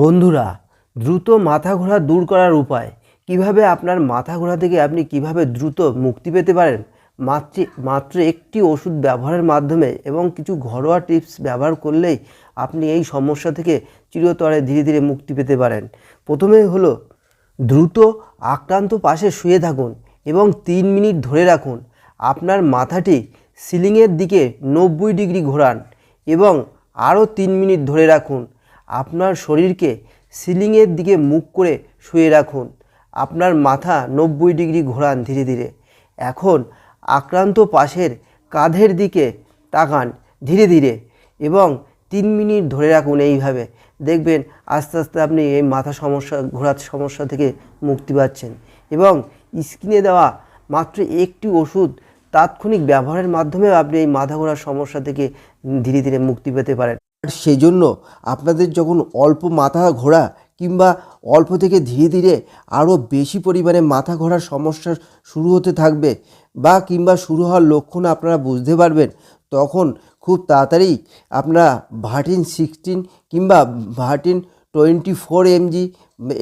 বন্ধুরা, দ্রুত মাথা ঘোরা দূর করার উপায় কিভাবে আপনার মাথা ঘোরা থেকে আপনি কিভাবে দ্রুত মুক্তি পেতে পারেন মাত্র একটি ওষুধ ব্যবহারের মাধ্যমে এবং কিছু ঘরোয়া টিপস ব্যবহার করলেই আপনি এই সমস্যা থেকে চিরতরে ধীরে ধীরে মুক্তি পেতে পারেন। প্রথমে হলো দ্রুত আক্রান্ত পাশে শুয়ে থাকুন এবং 3 মিনিট ধরে রাখুন। আপনার মাথাটি সিলিংয়ের দিকে 90 ডিগ্রি ঘোরান এবং আরও 3 মিনিট ধরে রাখুন। আপনার শরীরকে সিলিংয়ের দিকে মুখ করে শুয়ে রাখুন। আপনার মাথা 90 ডিগ্রি ঘোরান ধীরে ধীরে। এখন আক্রান্ত পাশের কাঁধের দিকে তাকান ধীরে ধীরে এবং 3 মিনিট ধরে রাখুন। এইভাবে দেখবেন আস্তে আস্তে আপনি এই মাথা ঘোরার সমস্যা থেকে মুক্তি পাচ্ছেন এবং স্ক্রিনে দেওয়া মাত্র একটি ওষুধ তাৎক্ষণিক ব্যবহারের মাধ্যমে আপনি এই মাথা ঘোরার সমস্যা থেকে ধীরে ধীরে মুক্তি পেতে পারেন। আর সেই জন্য আপনাদের যখন অল্প মাথা ঘোরা কিংবা অল্প থেকে ধীরে ধীরে আরও বেশি পরিমাণে মাথা ঘোরার সমস্যা শুরু হতে থাকবে বা কিংবা শুরু হওয়ার লক্ষণ আপনারা বুঝতে পারবেন, তখন খুব তাড়াতাড়ি আপনারা ভার্টিন 16 কিংবা ভার্টিন 24 mg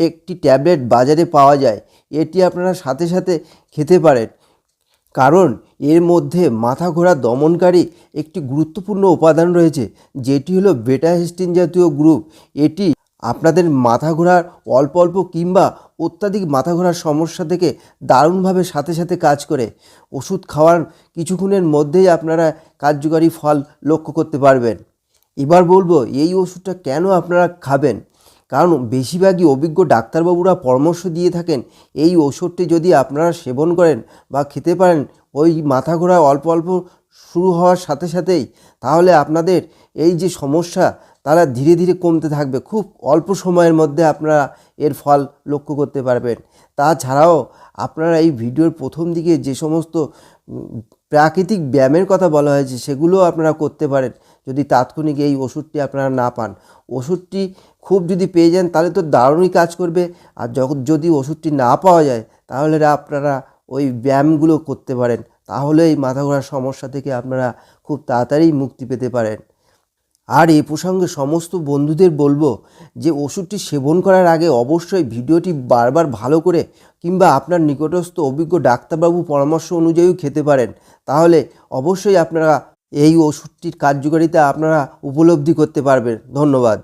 একটি ট্যাবলেট বাজারে পাওয়া যায়। এটি আপনারা সাথে সাথে খেতে পারেন, কারণ এর মধ্যে মাথা ঘোরা দমনকারী একটি গুরুত্বপূর্ণ উপাদান রয়েছে, যেটি হলো বেটা হিস্টিন জাতীয় গ্রুপ। এটি আপনাদের মাথা ঘোরার অল্প অল্প কিংবা অত্যাধিক মাথা ঘোরার সমস্যা থেকে দারুণভাবে সাথে সাথে কাজ করে। ওষুধ খাওয়ার কিছুক্ষণের মধ্যেই আপনারা কার্যকারী ফল লক্ষ্য করতে পারবেন। এবার বলবো এই ওষুধটা কেন আপনারা খাবেন। কারণ বেশিরভাগই অভিজ্ঞ ডাক্তারবাবুরা পরামর্শ দিয়ে থাকেন এই ওষুধটি যদি আপনারা সেবন করেন বা খেতে পারেন ওই মাথা ঘোরা অল্প অল্প শুরু হওয়ার সাথে সাথেই, তাহলে আপনাদের এই যে সমস্যা তারা ধীরে ধীরে কমতে থাকবে। খুব অল্প সময়ের মধ্যে আপনারা এর ফল লক্ষ্য করতে পারবেন। তাছাড়াও আপনারা এই ভিডিওর প্রথম দিকে যে সমস্ত প্রাকৃতিক ব্যায়ামের কথা বলা হয়েছে সেগুলোও আপনারা করতে পারেন যদি তাৎক্ষণিক এই ওষুধটি আপনারা না পান। ওষুধটি খুব যদি পেয়ে যান তাহলে তো দারুণই কাজ করবে, আর যদি ওষুধটি না পাওয়া যায় তাহলে আপনারা ওই ব্যায়ামগুলো করতে পারেন, তাহলে এই মাথা ঘোরার সমস্যা থেকে আপনারা খুব তাড়াতাড়ি মুক্তি পেতে পারেন। আর এই প্রসঙ্গে সমস্ত বন্ধুদের বলবো যে ওষুধটি সেবন করার আগে অবশ্যই ভিডিওটি বারবার ভালো করে কিংবা আপনার নিকটস্থ অভিজ্ঞ ডাক্তারবাবু পরামর্শ অনুযায়ীও খেতে পারেন, তাহলে অবশ্যই আপনারা এই ওষুধটির কার্যকারিতা আপনারা উপলব্ধি করতে পারবেন। ধন্যবাদ।